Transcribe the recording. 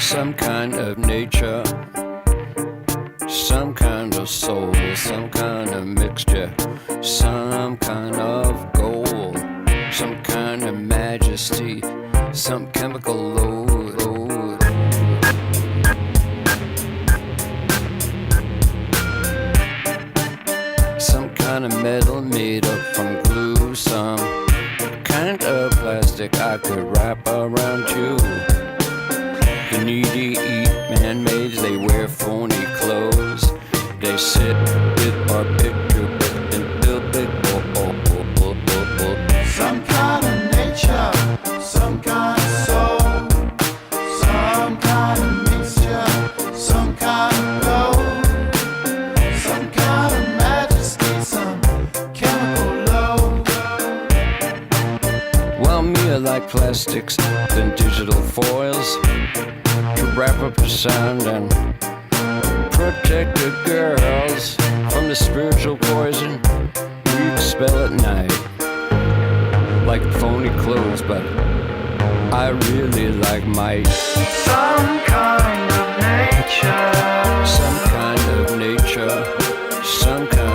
some kind of nature, some kind of soul, some kind of mixture, some kind of gold, some kind of majesty, some chemical load. Some kind of metal made up from glue, some kind of plastic I could wrap around you. The needy eat man-made, they wear phony clothes. They sit with our picture book and build big some kind of nature, some kind of soul, some kind of mixture, some kind of gold, some kind of majesty, some chemical load. Well, me I like plastics than digital foils to wrap up the sound and protect the girls from the spiritual poison we expel at night. Like phony clothes, but I really like might. Some kind of nature, Some kind of nature, some kind